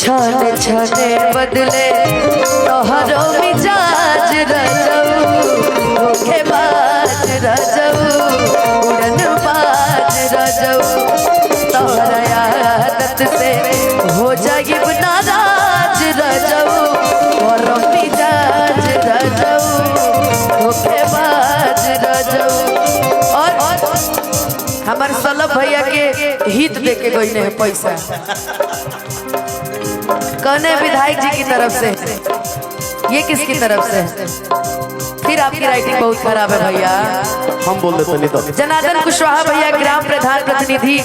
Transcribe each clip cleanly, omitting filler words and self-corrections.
छाने छाने बदले तोहरो मिजाज रजऊ धोखेबाज रजऊ उड़नबाज रजऊ तोहरा आदत से हो जाइब नाराज रजऊ और मिजाज रजऊ धोखेबाज रजऊ। और हमारे सलभ भैया के हित देके गई ने पैसा कौने विधायक जी की तरफ से, ये किसकी तरफ से? फिर आपकी राइटिंग बहुत खराब है भैया। हम बोल देते नहीं तो। जनार्दन कुशवाहा भैया ग्राम प्रधान प्रतिनिधि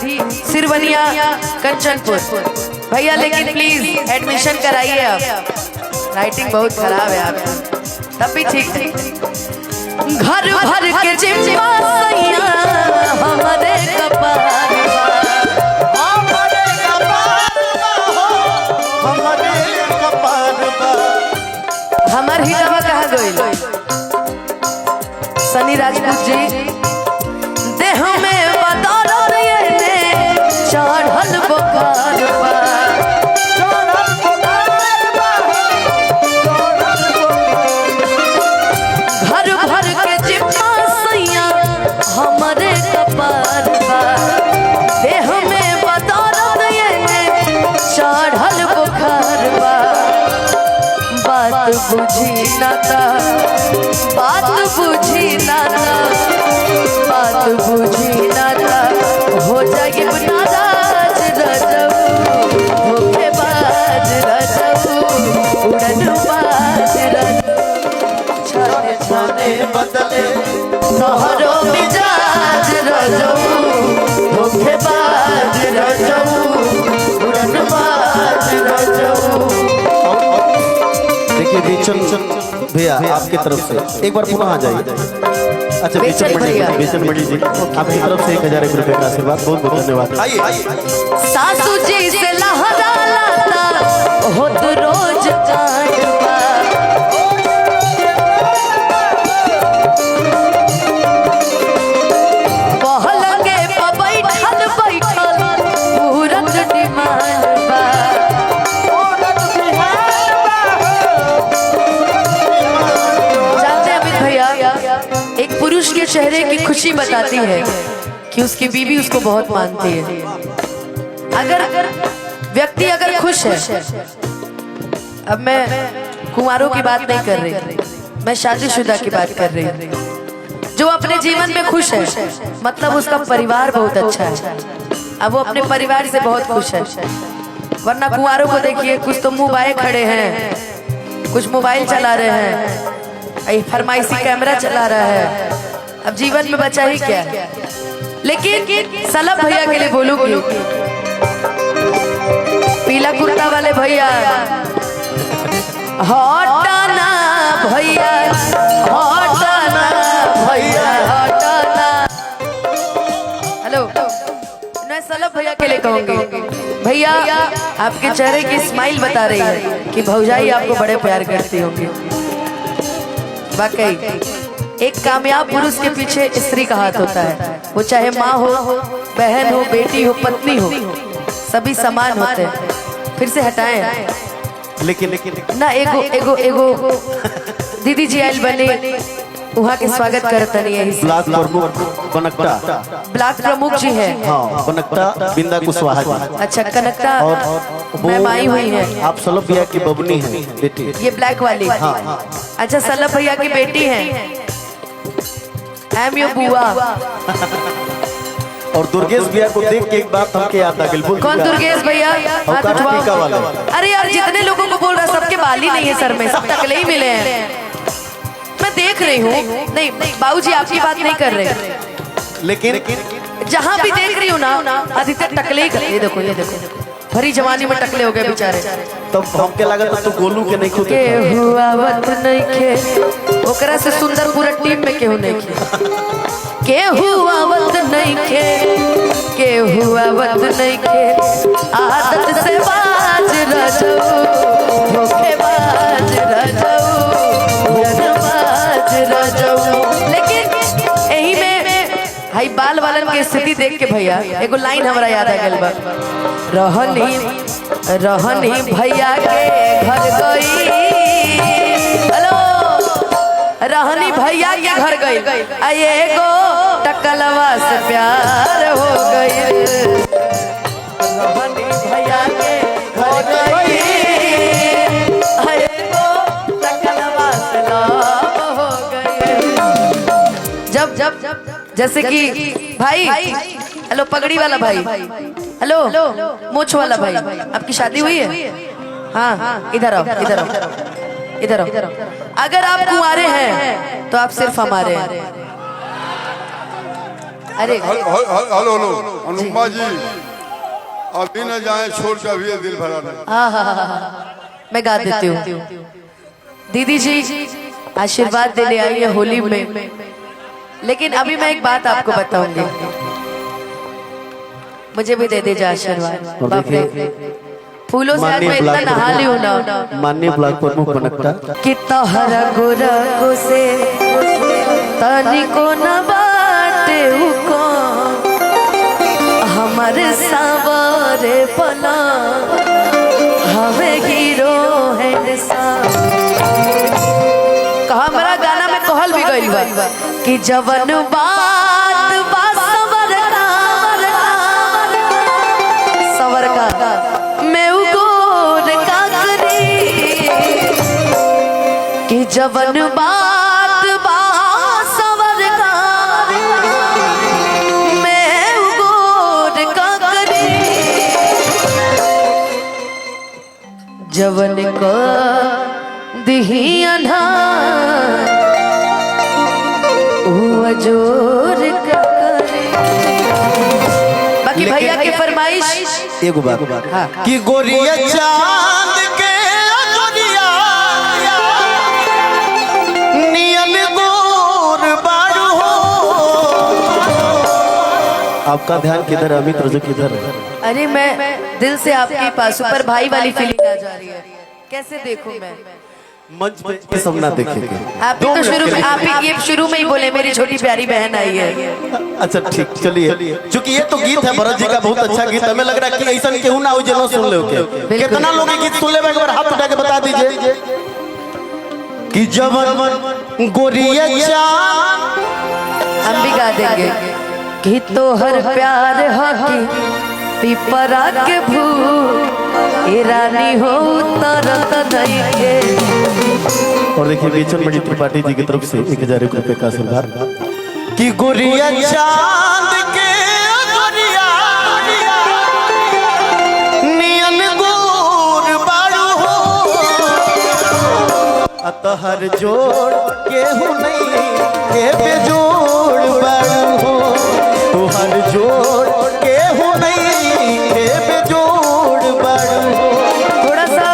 सिरवनिया कंचनपुर भैया, लेकिन प्लीज एडमिशन कराइए आप, राइटिंग बहुत खराब है आपकी, तब भी ठीक ठीक। घर भर के जिम्मा सैया हमारे कपार हमार हिलावा कहा गई सनी राजपूत जी देह में बदौर चढ़ल बुखार घर भर के जिम्मा सैया हमारे कपार देह में बदौर चढ़ल बुखार बात बुझी नाता बात बुझी नाता बात बुझी नाता हो जाएगी नाराज रजऊ धोखेबाज रजऊ उड़नबाज रजऊ छाने छाने बदले तोहरो मिजाज रजऊ धोखेबाज रजऊ उड़नबाज रजऊ। देखिए बीचन भैया आपकी तरफ से एक बार पुनः आ जाइए। अच्छा बीचन मणि जी आपकी तरफ से 1000 रुपए का आशीर्वाद, बहुत बहुत धन्यवाद। आइए सासू जी से लहरा लाता हो तो रोज काटवा पहलंगे पर बैठल बैठल पूरत डिमांड बा एक पुरुष के चेहरे की खुशी बताती है कि उसकी बीवी उसको बहुत मानती है। अगर व्यक्ति अगर खुश है, अब मैं कुंवारों की बात नहीं कर रही, मैं शादीशुदा की बात कर रही हूँ, जो अपने जीवन में खुश है मतलब उसका परिवार बहुत अच्छा है, अब वो अपने परिवार से बहुत खुश है। वरना कुंवारों को देखिए, कुछ तो मुंह बाए खड़े हैं, कुछ मोबाइल चला रहे हैं, फरमाइशी कैमरा चला रहा है, अब जीवन में बचा ही क्या। लेकिन सलभ भैया के लिए बोलूंगी, पीला कुर्ता वाले भैया हटाना भैया हटाना भैया हटाना। हेलो, मैं सलभ भैया के लिए कहूंगी, भैया आपके चेहरे की स्माइल बता रही है कि भौजाई आपको बड़े प्यार करती होंगी। वाकई एक कामयाब पुरुष के पीछे स्त्री का हाथ होता है, वो चाहे माँ हो, बहन हो, बेटी हो, पत्नी हो, सभी समान होते हैं। फिर से हटाएं लेकिन ना एगो एगो एगो दीदी जी आयल बने, वहाँ के स्वागत करता नहीं है। ब्लॉक प्रमुख कनकटा, ब्लॉक प्रमुख जी है, हाँ कनकटा बिंदा कुशवाहा जी। अच्छा कनकटा और मैं माई हुई है, आप सलभ भैया की बबनी है बेटी, ये ब्लैक वाली। हाँ। अच्छा सलभ भैया की बेटी है, I'm your बुआ। और दुर्गेश भैया को देख के एक बात हमके याद आ गई। कौन दुर्गेश भैया? अरे यार जितने लोगों को बोल रहा सबके बाल ही नहीं है सर में, सब टकले ही मिले हैं। मैं देख रही हूँ, नहीं बाबूजी आपकी बात नहीं कर रहे, लेकिन जहाँ भी देख रही हूँ ना अधिकतर टकले ही। ये देखो ये देखो, भरी जवानी में टकले हो गए बेचारे। तब हमके लगा तो गोलू के नहीं खुद के हुआ वत नहीं खे, ओकरा से सुंदर पूरा टीम में केहू नहीं खे, के हुआ वत नहीं खे, के हुआ वत नहीं खे, आदत से बाज रजऊ, धोखेबाज रजऊ, धोखेबाज रजऊ। लेकिन यही में हाई बाल वालन की स्थिति देख के भैया एगो लाइन हमारा याद आ गइल बा, रहनी रहनी भैया के घर गई, हेलो, रहनी भैया के घर गई, आये गो टकलवा से प्यार हो गई। रहनी भैया के घर गई, आये गो टकलवा से लव हो गई। जब जैसे कि भाई, हेलो पगड़ी वाला भाई, हेलो मूछ वाला भाई, आपकी शादी हुई है? हाँ, इधर आओ, इधर आओ, इधर आओ। अगर आप कुंवारे हैं तो आप सिर्फ हमारे हैं। अरे हेलो अनुपमा जी, अभी न जाए छोड़ कर भी दिल भरा नहीं। हाँ, मैं गा देती हूँ। दीदी जी आशीर्वाद देने आई है होली में, लेकिन अभी मैं एक बात आपको बताऊंगी, मुझे भी दे दीजिए आशीर्वाद। बाप रे, फूलों से आज मैं इतना नहा ली हूँ ना। माननीय ब्लॉक प्रमुख बनकटा कि तोहरा गोरखो से तनिको न बाटे उको, हमारे सावरे पला हमें हीरो हैंडसम। कहा हमारा गाना में कहल भी गइल बा कि जवन बात बा सवर का मैं उगोर का करी, कि जवन बात बा सवर का मैं उगोर का करी, जवन को दिही अनहार वो अजोर का करे। बाकी भैया की फरमाइश एगो बात हाँ। कि गोरिया चांद के गोरिया नियन गोर बारू हो। आपका ध्यान किधर, अमित रजू किधर है? अरे मैं दिल से आपके पास, ऊपर भाई वाली फीलिंग आ जा रही है, कैसे देखूं मैं? मंच पे ये सब ना देखेंगे। आप ही तो शुरू में, आप ही ये शुरू में ही बोले मेरी छोटी प्यारी बहन आई है। अच्छा ठीक, चलिए, क्योंकि ये तो गीत है भरत जी का, बहुत अच्छा गीत है। हमें लग रहा है कि ऐसा केहू ना हो जो सुन ले के। कितना लोग गीत सुन ले, एक बार हाथ उठा के बता दीजिए। कि जवन गोरिया चांद, हम भी गा देंगे कि तोहर प्यार हकी पिपरा के भूत ए रानी हो तरत नहीं के। और देखिए बेचन मणि त्रिपाठी जी की तरफ से 1000 रुपए का आशीर्वाद। कि गोरिया चांद के गोरिया नियन गोर बारू हो, अतहर जोड़ केहू नहीं के बेजोड़ बारू हो, तुहर जोड़ केहू नहीं के बेजोड़ बारू हो। थोड़ा सा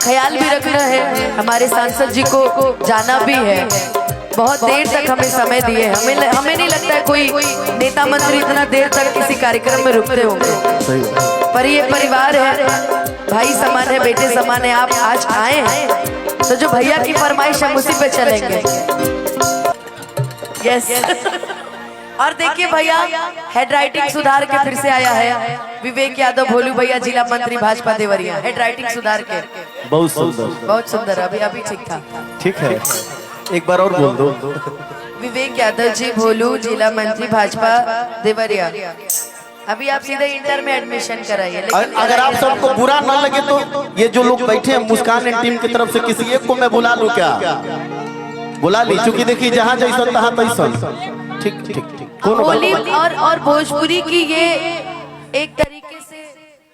ख्याल भी रखना है, हमारे सांसद जी को जाना भी है, बहुत देर तक हमें समय दिए। हमें नहीं लगता है कोई नेता मंत्री इतना देर तक किसी कार्यक्रम में रुकते होंगे, पर ये परिवार है, भाई समान है, बेटे समान है। आप आज आए हैं तो जो भैया की फरमाइश हम उसी पे चलेंगे। यस और देखिए भैया, हेड राइटिंग सुधार के फिर से आया है विवेक यादव, भोलू भैया, जिला मंत्री भाजपा देवरिया। हेड राइटिंग सुधार के बहुत सुंदर, बहुत सुंदर। अभी ठीक था, ठीक है, एक बार और बोल दो। विवेक यादव जी, भोलू, जिला मंत्री भाजपा देवरिया। अभी आप सीधे इंटर में एडमिशन कराइए। अगर आप सबको बुरा न लगे तो ये जो लोग बैठे हैं मुस्कान एंड टीम की तरफ से किसी एक को मैं बुला लूं क्या? बुला ली, क्योंकि देखिए जहाँ जैसा तहाँ तैसा। ठीक ठीक ठीक। होली और भोजपुरी की ये एक तरीके से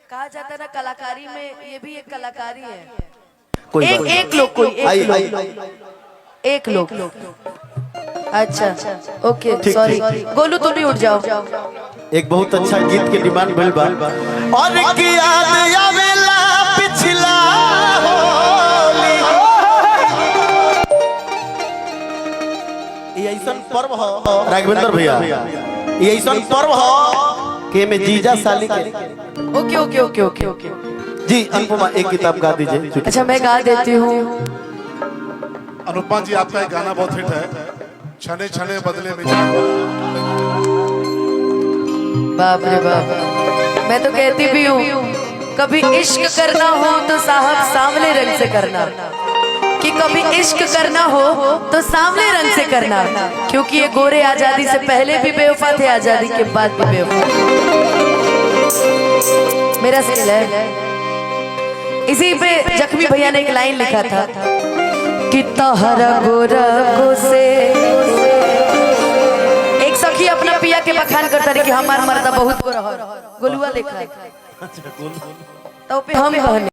कहा जाता है ना, कलाकारी में ये भी एक कलाकारी है। एक लोग कोई एक लोग। अच्छा ओके, सॉरी गोलू, तुम भी उठ जाओ। एक बहुत अच्छा गीत की डिमांड मिल बा। और की याद आवेला पिछला होली, ये ऐसन पर्व हो राघवेंद्र भैया, ये ऐसन पर्व हो कि में जीजा साली के। ओके ओके ओके ओके ओके जी अनुपमा एक किताब गा दीजिए। अच्छा मैं गा देती हूँ। अनुपमा जी आपका एक गाना बहुत हिट है, छने छने बदले में। बाप रे बाप, मैं तो कहती भी हूँ कभी इश्क करना हो तो साहब सांवले रंग से करना, कि कभी इश्क करना हो तो सांवले रंग से करना, क्योंकि ये गोरे आजादी से पहले भी बेवफा थे, आजादी के बाद भी बेवफा। मेरा स्किल है। इसी पे जख्मी भैया ने एक लाइन लिखा था कि तहरा गोरा को से एक सखी अपना पिया के बखान करता रही कि हमार मर्दा बहुत गोरा, गोलुआ लिखा तो पे हम कहने